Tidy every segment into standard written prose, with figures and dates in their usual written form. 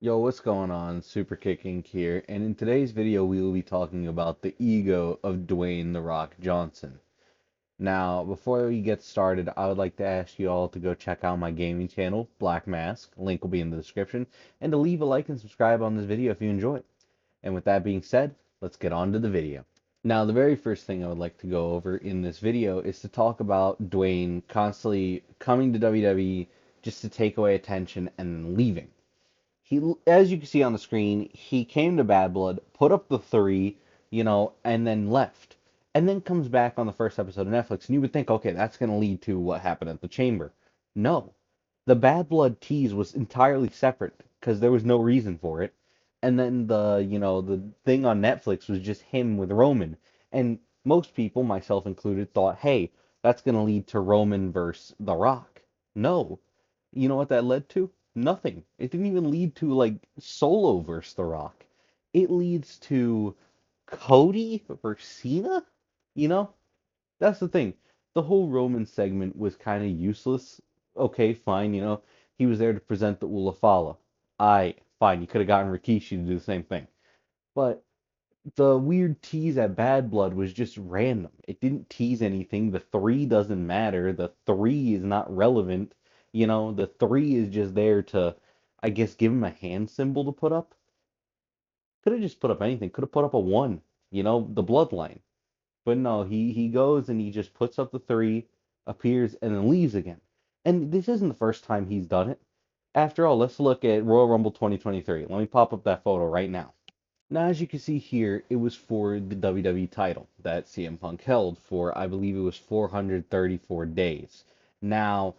Yo, what's going on? Super Kicking here, and in today's video we will be talking about the ego of Dwayne "The Rock" Johnson. Now, before we get started, I would like to ask you all to go check out my gaming channel, Black Mask. Link will be in the description, and to leave a like and subscribe on this video if you enjoy it. And with that being said, let's get on to the video. Now, the very first thing I would like to go over in this video is to talk about Dwayne constantly coming to WWE just to take away attention and then leaving. As you can see on the screen, he came to Bad Blood, put up the three, and then left. And then comes back on the first episode of Netflix, and you would think, okay, that's going to lead to what happened at the Chamber. No. The Bad Blood tease was entirely separate because there was no reason for it. And then the thing on Netflix was just him with Roman. And most people, myself included, thought, hey, that's going to lead to Roman versus The Rock. No. You know what that led to? Nothing. It didn't even lead to like Solo versus The Rock. It leads to Cody versus Cena. You know, that's the thing. The whole Roman segment was kind of useless. Okay, fine. He was there to present the Ulafala. Fine. You could have gotten Rikishi to do the same thing. But the weird tease at Bad Blood was just random. It didn't tease anything. The three doesn't matter. The three is not relevant. The three is just there to, I guess, give him a hand symbol to put up. Could have just put up anything. Could have put up a one, the bloodline. But no, he goes and he just puts up the three, appears, and then leaves again. And this isn't the first time he's done it. After all, let's look at Royal Rumble 2023. Let me pop up that photo right now. Now, as you can see here, it was for the WWE title that CM Punk held for, I believe it was 434 days. Now,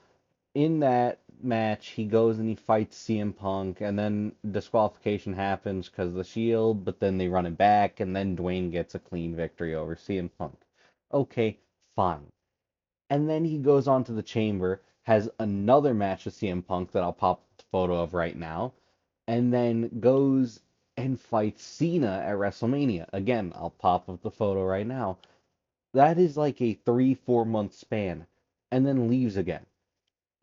in that match, he goes and he fights CM Punk, and then disqualification happens because of the Shield, but then they run it back, and then Dwayne gets a clean victory over CM Punk. Okay, fine. And then he goes on to the Chamber, has another match with CM Punk that I'll pop the photo of right now, and then goes and fights Cena at WrestleMania. Again, I'll pop up the photo right now. That is like a 3, 4 month span, and then leaves again.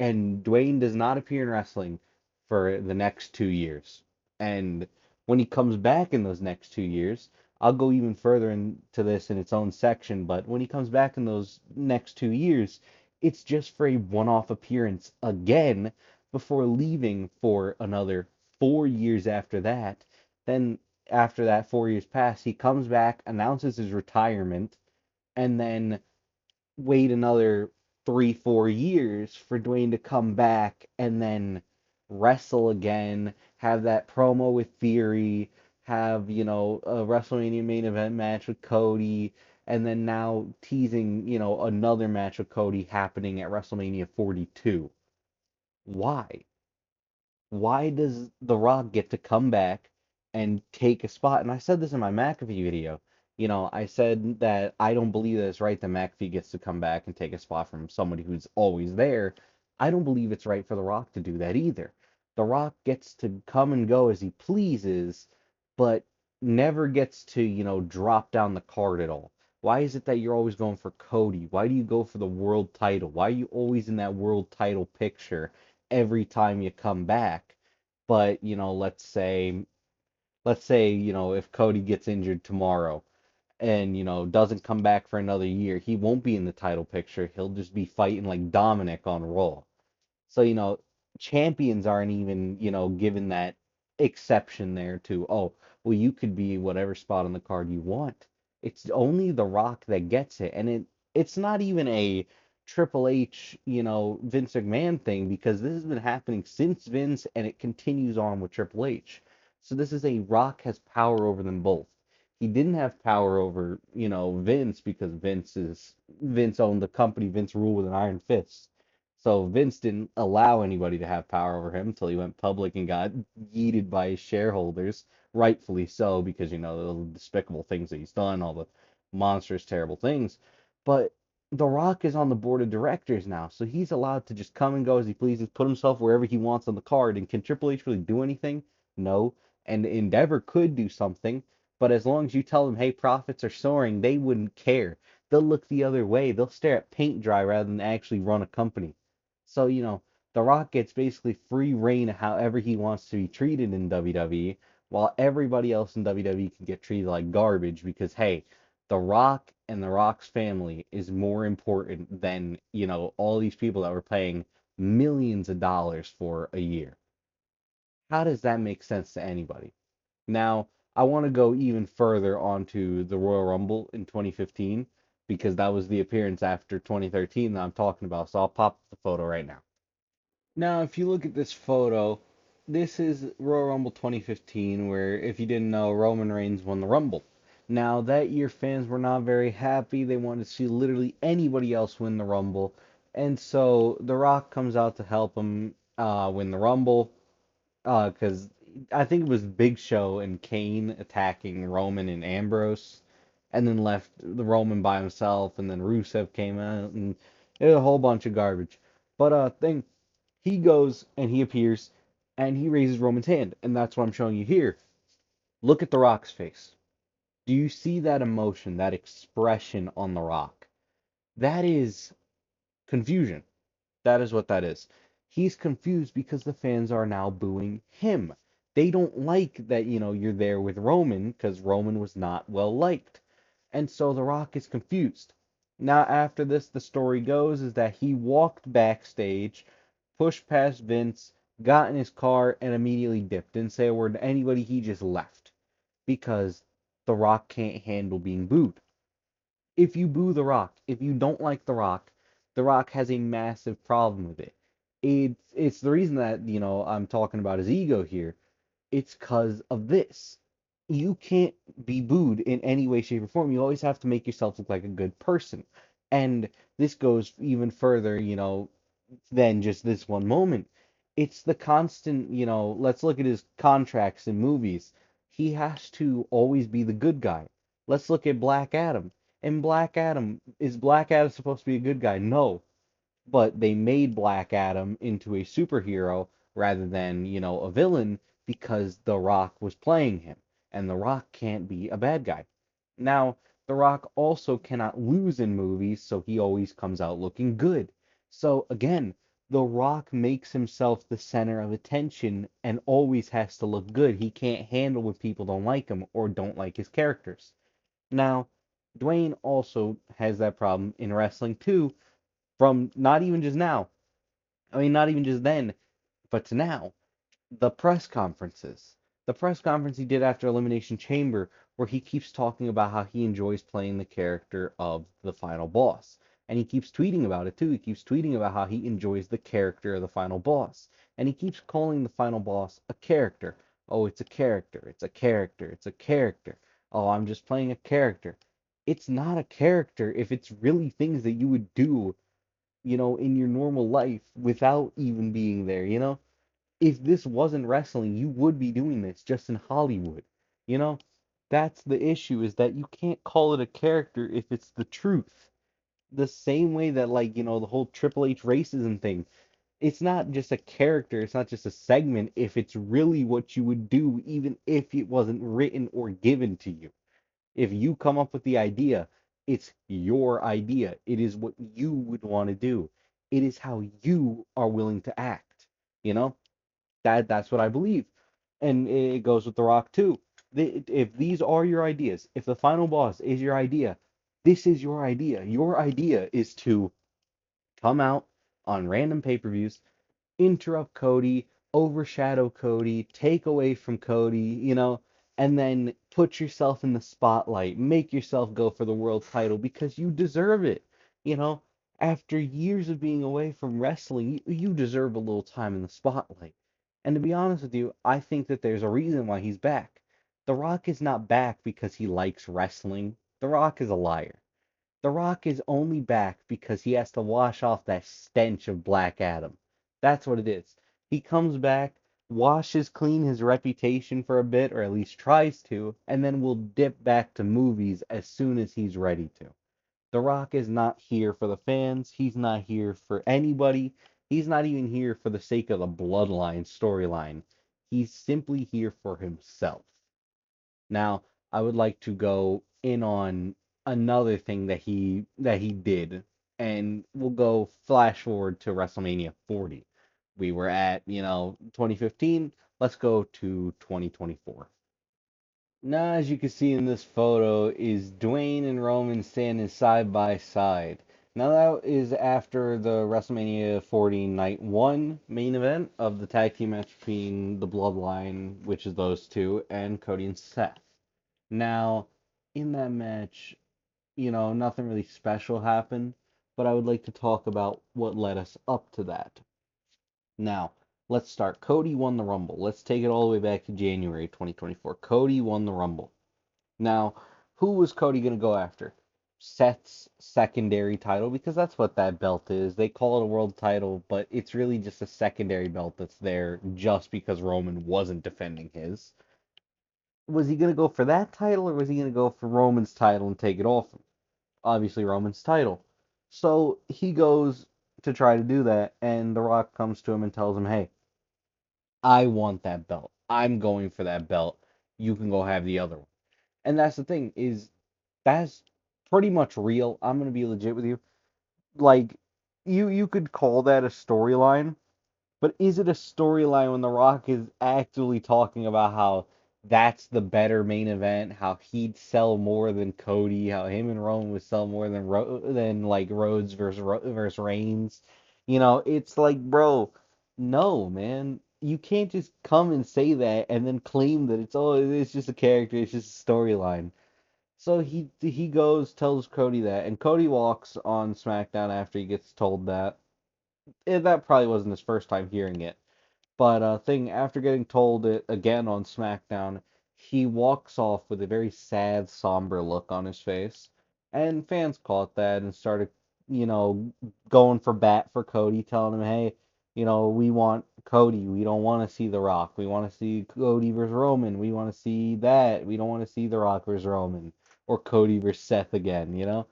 And Dwayne does not appear in wrestling for the next 2 years. And when he comes back in those next 2 years, I'll go even further into this in its own section, but when he comes back in those next 2 years, it's just for a one-off appearance again before leaving for another 4 years after that. Then after that 4 years pass, he comes back, announces his retirement, and then wait another 3, 4 years for Dwayne to come back and then wrestle again, have that promo with Theory, have, a WrestleMania main event match with Cody, and then now teasing, another match with Cody happening at WrestleMania 42. Why? Why does The Rock get to come back and take a spot? And I said this in my McAfee video. I said that I don't believe that it's right that McAfee gets to come back and take a spot from somebody who's always there. I don't believe it's right for The Rock to do that either. The Rock gets to come and go as he pleases, but never gets to, drop down the card at all. Why is it that you're always going for Cody? Why do you go for the world title? Why are you always in that world title picture every time you come back? But, let's say, if Cody gets injured tomorrow and, doesn't come back for another year, he won't be in the title picture. He'll just be fighting like Dominic on Raw. So, champions aren't even, given that exception there to, oh, well, you could be whatever spot on the card you want. It's only The Rock that gets it. And it's not even a Triple H, Vince McMahon thing because this has been happening since Vince and it continues on with Triple H. So this is a Rock has power over them both. He didn't have power over, Vince because Vince owned the company, Vince ruled with an iron fist. So Vince didn't allow anybody to have power over him until he went public and got yeeted by his shareholders, rightfully so, because the despicable things that he's done, all the monstrous, terrible things. But The Rock is on the board of directors now, so he's allowed to just come and go as he pleases, put himself wherever he wants on the card. And can Triple H really do anything? No. And Endeavor could do something, but as long as you tell them, hey, profits are soaring, they wouldn't care. They'll look the other way. They'll stare at paint dry rather than actually run a company. So, The The Rock gets basically free reign however he wants to be treated in WWE, while everybody else in WWE can get treated like garbage because, hey, The Rock and The Rock's family is more important than, all these people that we're paying millions of dollars for a year. How does that make sense to anybody? Now, I want to go even further onto the Royal Rumble in 2015 because that was the appearance after 2013 that I'm talking about. So I'll pop the photo right now. Now, if you look at this photo, this is Royal Rumble 2015, where if you didn't know, Roman Reigns won the Rumble. Now, that year fans were not very happy. They wanted to see literally anybody else win the Rumble. And so The Rock comes out to help him win the Rumble. Because I think it was Big Show and Kane attacking Roman and Ambrose, and then left the Roman by himself, and then Rusev came out, and it was a whole bunch of garbage. But thing he goes and he appears, and he raises Roman's hand, and that's what I'm showing you here. Look at The Rock's face. Do you see that emotion, that expression on The Rock? That is confusion. That is what that is. He's confused because the fans are now booing him. They don't like that, you're there with Roman because Roman was not well liked. And so The Rock is confused. Now, after this, the story goes is that he walked backstage, pushed past Vince, got in his car, and immediately dipped. Didn't say a word to anybody. He just left because The Rock can't handle being booed. If you boo The Rock, if you don't like The Rock has a massive problem with it. It's the reason that, I'm talking about his ego here. It's because of this. You can't be booed in any way, shape, or form. You always have to make yourself look like a good person. And this goes even further, than just this one moment. It's the constant, let's look at his contracts in movies. He has to always be the good guy. Let's look at Black Adam. And Black Adam, is Black Adam supposed to be a good guy? No, but they made Black Adam into a superhero rather than, a villain because The Rock was playing him. And The Rock can't be a bad guy. Now, The Rock also cannot lose in movies, so he always comes out looking good. So again, The Rock makes himself the center of attention and always has to look good. He can't handle when people don't like him or don't like his characters. Now, Dwayne also has that problem in wrestling too, from not even just now. I mean, not even just then, but to now. The press conferences. The press conference he did after Elimination Chamber, where he keeps talking about how he enjoys playing the character of the final boss. And he keeps tweeting about it too. He keeps tweeting about how he enjoys the character of the final boss. And he keeps calling the final boss a character. Oh, it's a character. It's a character. It's a character. Oh, I'm just playing a character. It's not a character if it's really things that you would do, in your normal life without even being there. If this wasn't wrestling, you would be doing this just in Hollywood. You know, that's the issue is that you can't call it a character if it's the truth. The same way that like, the whole Triple H racism thing. It's not just a character, it's not just a segment if it's really what you would do even if it wasn't written or given to you. If you come up with the idea, it's your idea. It is what you would want to do. It is how you are willing to act. You know? That's what I believe. And it goes with The Rock too. If these are your ideas, if the final boss is your idea, this is your idea. Your idea is to come out on random pay-per-views, interrupt Cody, overshadow Cody, take away from Cody, and then put yourself in the spotlight, make yourself go for the world title because you deserve it. You know, After years of being away from wrestling, you deserve a little time in the spotlight. And to be honest with you, I think that there's a reason why he's back. The Rock is not back because he likes wrestling. The Rock is a liar. The Rock is only back because he has to wash off that stench of Black Adam. That's what it is. He comes back, washes clean his reputation for a bit, or at least tries to, and then will dip back to movies as soon as he's ready to. The Rock is not here for the fans. He's not here for anybody. He's not even here for the sake of the Bloodline storyline. He's simply here for himself. Now, I would like to go in on another thing that he did, and we'll go flash forward to WrestleMania 40. We were at, 2015. Let's go to 2024. Now, as you can see in this photo, is Dwayne and Roman standing side by side. Now, that is after the WrestleMania 40 Night 1 main event of the tag team match between the Bloodline, which is those two, and Cody and Seth. Now, in that match, nothing really special happened, but I would like to talk about what led us up to that. Now, let's start. Cody won the Rumble. Let's take it all the way back to January 2024. Cody won the Rumble. Now, who was Cody going to go after? Seth's secondary title, because that's what that belt is. They call it a world title, but it's really just a secondary belt that's there just because Roman wasn't defending his. Was he going to go for that title, or was he going to go for Roman's title and take it off him? Obviously, Roman's title. So he goes to try to do that, and The Rock comes to him and tells him, hey, I want that belt. I'm going for that belt. You can go have the other one. And that's the thing, is that's pretty much real. I'm gonna be legit with you. Like, you could call that a storyline, but is it a storyline when The Rock is actually talking about how that's the better main event, how he'd sell more than Cody, how him and Roman would sell more than like Rhodes versus Reigns? It's like, bro, no, man. You can't just come and say that and then claim that it's just a character, it's just a storyline. So he goes, tells Cody that, and Cody walks on SmackDown after he gets told that. That probably wasn't his first time hearing it. But thing after getting told it again on SmackDown, he walks off with a very sad, somber look on his face, and fans caught that and started, you know, going for bat for Cody, telling him, "Hey, we want Cody. We don't want to see The Rock. We want to see Cody versus Roman. We want to see that. We don't want to see The Rock versus Roman or Cody versus Seth again."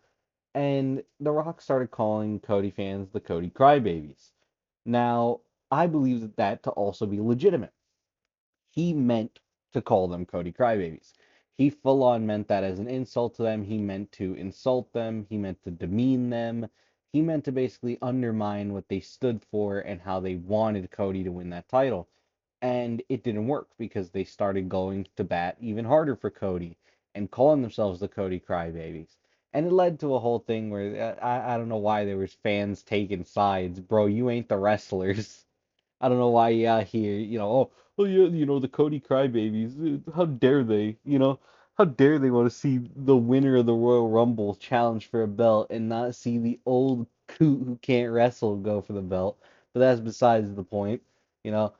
And The Rock started calling Cody fans the Cody Crybabies. Now, I believe that to also be legitimate. He meant to call them Cody Crybabies. He full on meant that as an insult to them. He meant to insult them. He meant to demean them. He meant to basically undermine what they stood for and how they wanted Cody to win that title. And it didn't work because they started going to bat even harder for Cody and calling themselves the Cody Crybabies. And it led to a whole thing where I don't know why there was fans taking sides. Bro, you ain't the wrestlers. I don't know why you out here, yeah, the Cody Crybabies. How dare they? How dare they want to see the winner of the Royal Rumble challenge for a belt and not see the old coot who can't wrestle go for the belt? But that's besides the point. You know,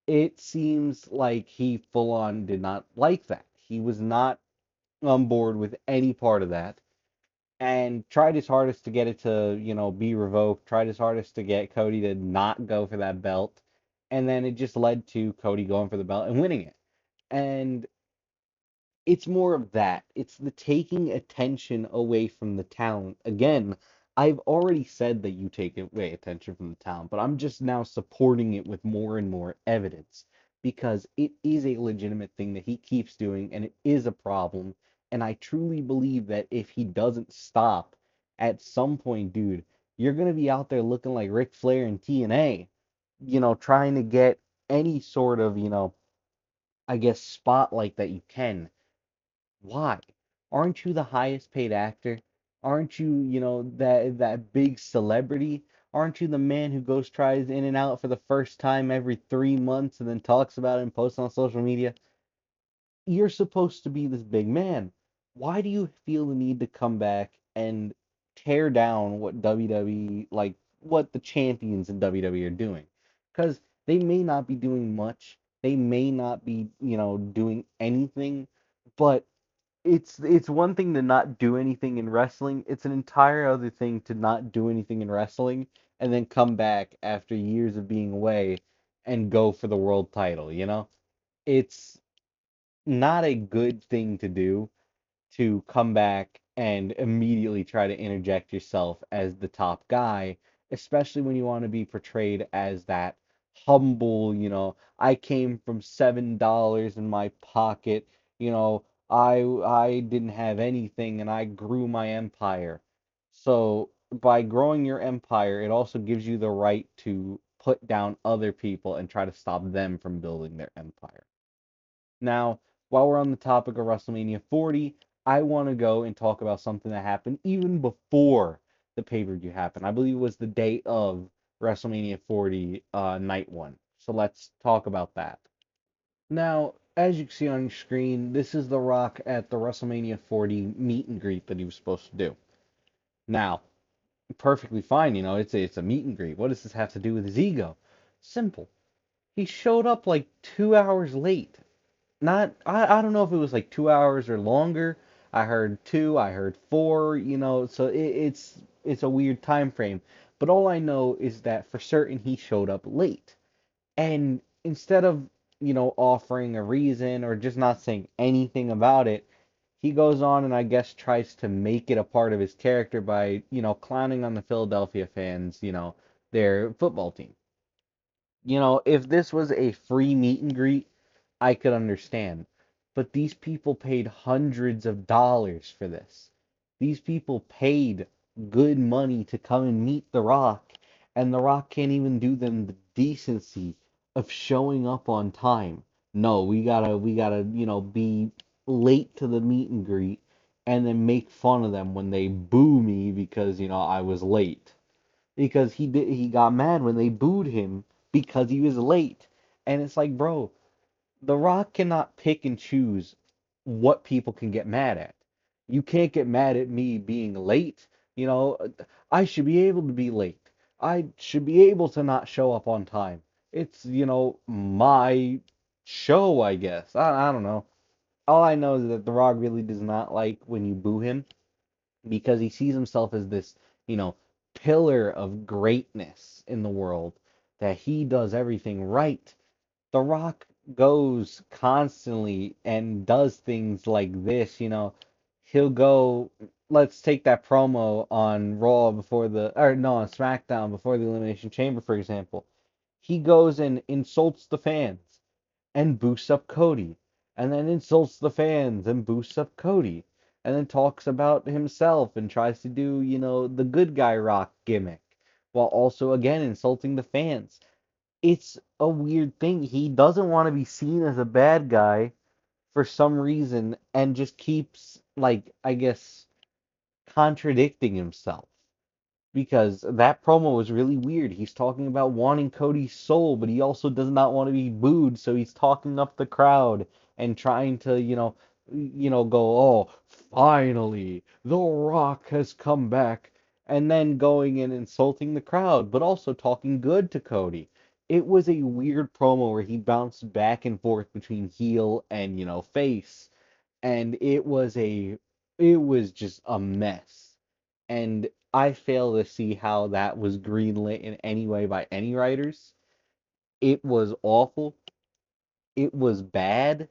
it seems like he full on did not like that. He was not on board with any part of that and tried his hardest to get it to, be revoked, tried his hardest to get Cody to not go for that belt. And then it just led to Cody going for the belt and winning it. And it's more of that. It's the taking attention away from the talent. Again, I've already said that you take away attention from the talent, but I'm just now supporting it with more and more evidence because it is a legitimate thing that he keeps doing and it is a problem. And I truly believe that if he doesn't stop at some point, dude, you're going to be out there looking like Ric Flair in TNA, trying to get any sort of, I guess, spotlight that you can. Why? Aren't you the highest paid actor? Aren't you, that big celebrity? Aren't you the man who goes tries in and out for the first time every 3 months and then talks about it and posts on social media? You're supposed to be this big man. Why do you feel the need to come back and tear down what WWE, like what the champions in WWE are doing? Because they may not be doing much. They may not be, doing anything, but it's one thing to not do anything in wrestling. It's an entire other thing to not do anything in wrestling and then come back after years of being away and go for the world title? It's not a good thing to do to come back and immediately try to interject yourself as the top guy, especially when you want to be portrayed as that humble, I came from $7 in my pocket, I didn't have anything and I grew my empire. So by growing your empire, it also gives you the right to put down other people and try to stop them from building their empire. Now, while we're on the topic of WrestleMania 40, I want to go and talk about something that happened even before the pay-per-view happened. I believe it was the day of WrestleMania 40, night one. So let's talk about that. Now, as you can see on your screen, this is The Rock at the WrestleMania 40 meet and greet that he was supposed to do. Now, perfectly fine, it's a meet and greet. What does this have to do with his ego? Simple. He showed up like 2 hours late. Not, I don't know if it was like 2 hours or longer. I heard two, I heard four, so it's a weird time frame. But all I know is that for certain he showed up late. And instead of, offering a reason or just not saying anything about it, he goes on and I guess tries to make it a part of his character by, clowning on the Philadelphia fans, their football team. If this was a free meet and greet, I could understand. But these people paid hundreds of dollars for this. These people paid good money to come and meet The Rock, and The Rock can't even do them the decency of showing up on time. No, we gotta, be late to the meet and greet and then make fun of them when they boo me because, I was late because he got mad when they booed him because he was late. And it's like, bro, The Rock cannot pick and choose what people can get mad at. You can't get mad at me being late. You know, I should be able to be late. I should be able to not show up on time. It's, my show, I guess. I don't know. All I know is that The Rock really does not like when you boo him because he sees himself as this, you know, pillar of greatness in the world, that he does everything right. The Rock goes constantly and does things like this, He'll go, let's take that promo on Raw before or no, on SmackDown before the Elimination Chamber, for example. He goes and insults the fans and boosts up Cody, and then insults the fans and boosts up Cody, and then talks about himself and tries to do, the good guy Rock gimmick, while also again insulting the fans. It's a weird thing. He doesn't want to be seen as a bad guy for some reason and just keeps, like, I guess, contradicting himself because that promo was really weird. He's talking about wanting Cody's soul, but he also does not want to be booed, so he's talking up the crowd and trying to, go, "Oh, finally, The Rock has come back." And then going and insulting the crowd, but also talking good to Cody. It was a weird promo where he bounced back and forth between heel and, face, and it was just a mess. And I fail to see how that was greenlit in any way by any writers. It was awful. It was bad.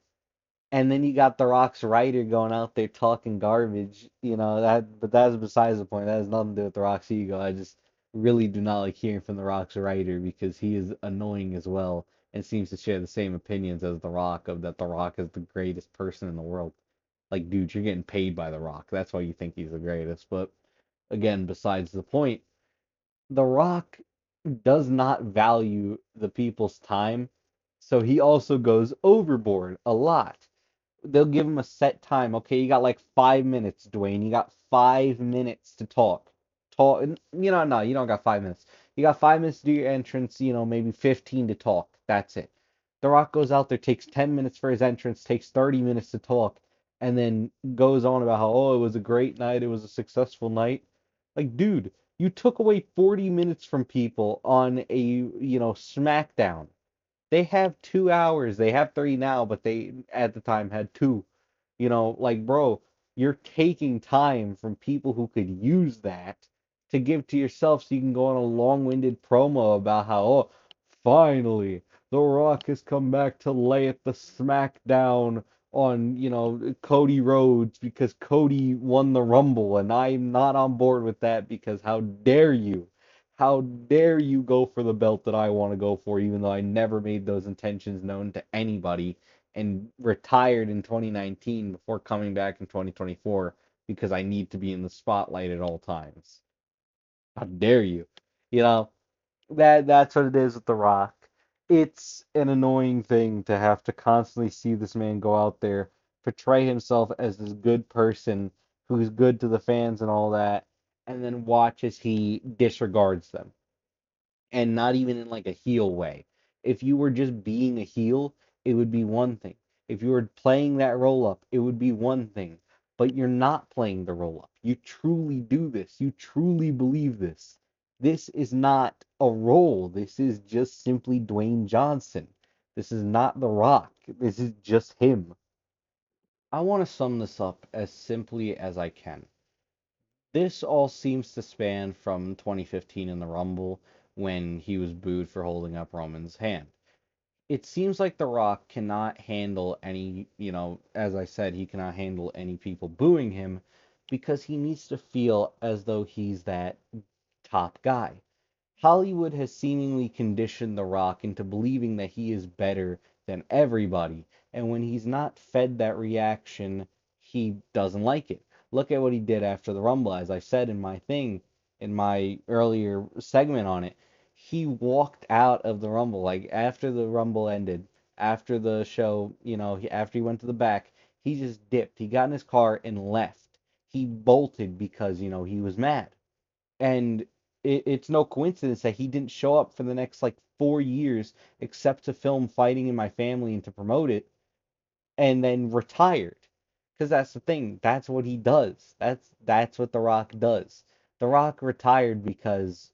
And then you got The Rock's writer going out there talking garbage, but that's besides the point. That has nothing to do with The Rock's ego. I just really do not like hearing from The Rock's writer because he is annoying as well and seems to share the same opinions as The Rock of that The Rock is the greatest person in the world. Like, dude, you're getting paid by The Rock. That's why you think he's the greatest. But again, besides the point, The Rock does not value the people's time, so he also goes overboard a lot. They'll give him a set time. Okay, you got like 5 minutes, Dwayne. You got 5 minutes to talk. Talk. No, you don't got 5 minutes. You got 5 minutes to do your entrance. Maybe 15 to talk. That's it. The Rock goes out there, takes 10 minutes for his entrance, takes 30 minutes to talk, and then goes on about how, oh, it was a great night, it was a successful night. Like, dude, you took away 40 minutes from people on a, SmackDown. They have 2 hours. They have three now, but they at the time had two. Like, bro, you're taking time from people who could use that to give to yourself so you can go on a long-winded promo about how, oh, finally, The Rock has come back to lay at the SmackDown on, Cody Rhodes because Cody won the Rumble, and I'm not on board with that because how dare you? How dare you go for the belt that I want to go for, even though I never made those intentions known to anybody and retired in 2019 before coming back in 2024 because I need to be in the spotlight at all times. How dare you? You know, That's what it is with The Rock. It's an annoying thing to have to constantly see this man go out there, portray himself as this good person who's good to the fans and all that, and then watch as he disregards them, and not even in like a heel way. If you were just being a heel, it would be one thing. If you were playing that roll up, it would be one thing. But you're not playing the roll up. You truly do this. You truly believe this. This is not a role. This is just simply Dwayne Johnson. This is not The Rock. This is just him. I want to sum this up as simply as I can. This all seems to span from 2015 in the Rumble when he was booed for holding up Roman's hand. It seems like The Rock cannot handle any, as I said, he cannot handle any people booing him because he needs to feel as though he's that top guy. Hollywood has seemingly conditioned The Rock into believing that he is better than everybody, and when he's not fed that reaction, he doesn't like it. Look at what he did after the Rumble, as I said in my thing, in my earlier segment on it. He walked out of the Rumble, like after the Rumble ended, after the show, after he went to the back, he just dipped. He got in his car and left. He bolted because, he was mad. And it's no coincidence that he didn't show up for the next like 4 years except to film Fighting in My Family and to promote it, and then retired. Because that's the thing. That's what he does. That's what The Rock does. The Rock retired because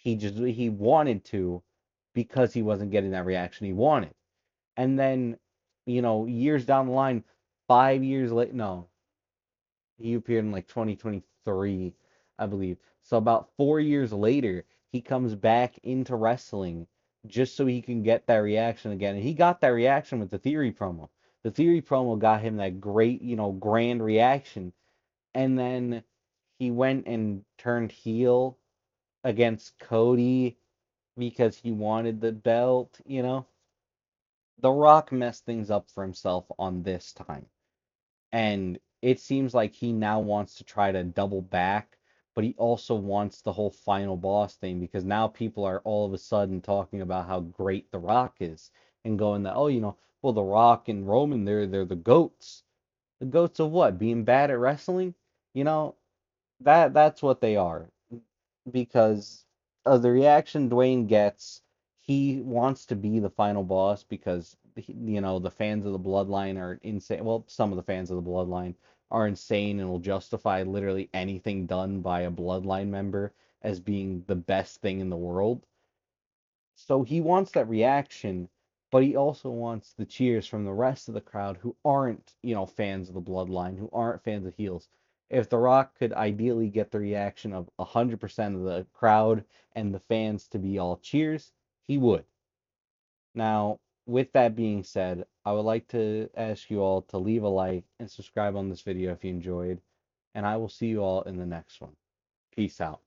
he wanted to, because he wasn't getting that reaction he wanted. And then, years down the line, 5 years later, no, he appeared in like 2023, I believe. So about 4 years later, he comes back into wrestling just so he can get that reaction again. And he got that reaction with the Theory promo. The Theory promo got him that great, grand reaction. And then he went and turned heel against Cody because he wanted the belt. The Rock messed things up for himself on this time. And it seems like he now wants to try to double back, but he also wants the whole final boss thing because now people are all of a sudden talking about how great The Rock is and going that, oh, well, The Rock and Roman, they're the goats. The goats of what? Being bad at wrestling? You know, that's what they are, because of the reaction Dwayne gets. He wants to be the final boss because the fans of the Bloodline are insane. Well, some of the fans of the Bloodline are insane and will justify literally anything done by a Bloodline member as being the best thing in the world. So he wants that reaction, but he also wants the cheers from the rest of the crowd who aren't, fans of the Bloodline, who aren't fans of heels. If The Rock could ideally get the reaction of 100% of the crowd and the fans to be all cheers, he would. Now, with that being said, I would like to ask you all to leave a like and subscribe on this video if you enjoyed, and I will see you all in the next one. Peace out.